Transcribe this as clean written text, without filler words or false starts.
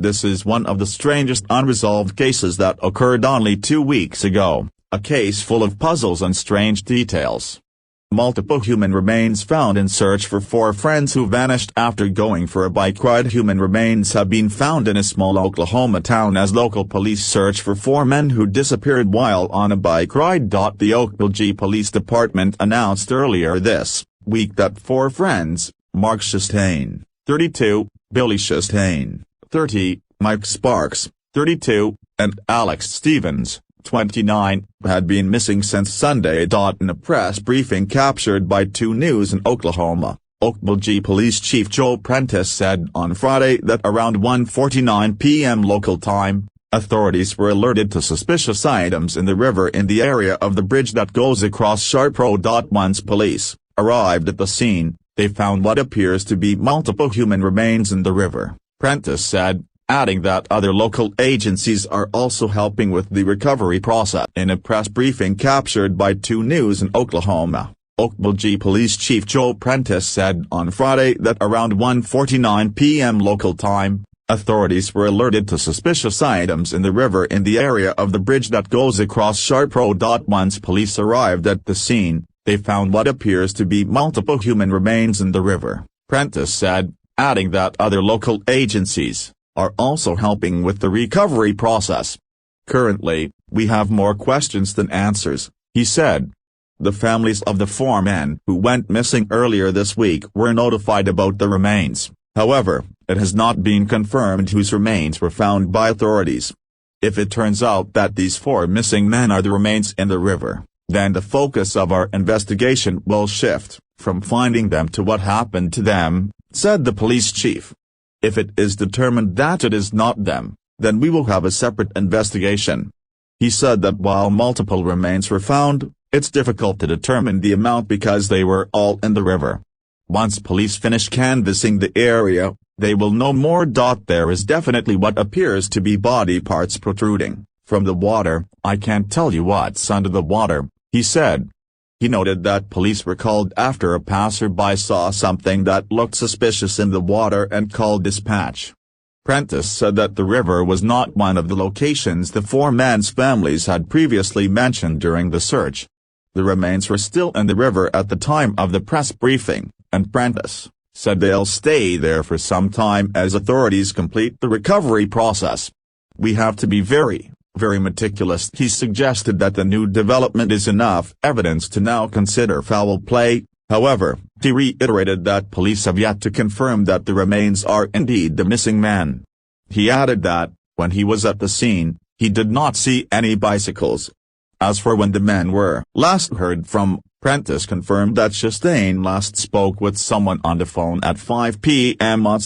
This is one of the strangest unresolved cases that occurred only 2 weeks ago, a case full of puzzles and strange details. Multiple human remains found in search for 4 friends who vanished after going for a bike ride. Human remains have been found in a small Oklahoma town as local police search for 4 men who disappeared while on a bike ride. The Okmulgee Police Department announced earlier this week that 4 friends, Mark Chastain, 32, Billy Chastain, 30, Mike Sparks, 32, and Alex Stevens, 29, had been missing since Sunday. In a press briefing captured by 2 News in Oklahoma, Okmulgee Police Chief Joe Prentice said on Friday that around 1:49 p.m. local time, authorities were alerted to suspicious items in the river in the area of the bridge that goes across Sharp Road. Once police arrived at the scene, they found what appears to be multiple human remains in the river, Prentice said, adding that other local agencies are also helping with the recovery process. In a press briefing captured by 2 News in Oklahoma, Okmulgee Police Chief Joe Prentice said on Friday that around 1:49 p.m. local time, authorities were alerted to suspicious items in the river in the area of the bridge that goes across Sharp Road. Once police arrived at the scene, they found what appears to be multiple human remains in the river, Prentice said, adding that other local agencies are also helping with the recovery process. Currently, we have more questions than answers, he said. The families of the 4 men who went missing earlier this week were notified about the remains. However, it has not been confirmed whose remains were found by authorities. If it turns out that these 4 missing men are the remains in the river, then the focus of our investigation will shift from finding them to what happened to them, said the police chief. If it is determined that it is not them, then we will have a separate investigation. He said that while multiple remains were found, it's difficult to determine the amount because they were all in the river. Once police finish canvassing the area, they will know more. There is definitely what appears to be body parts protruding from the water. I can't tell you what's under the water, he said. He noted that police were called after a passerby saw something that looked suspicious in the water and called dispatch. Prentice said that the river was not one of the locations the 4 men's families had previously mentioned during the search. The remains were still in the river at the time of the press briefing, and Prentice said they'll stay there for some time as authorities complete the recovery process. We have to be very meticulous. He suggested that the new development is enough evidence to now consider foul play. However, he reiterated that police have yet to confirm that the remains are indeed the missing men. He added that, when he was at the scene, he did not see any bicycles. As for when the men were last heard from, Prentice confirmed that Chastain last spoke with someone on the phone at 5 p.m. on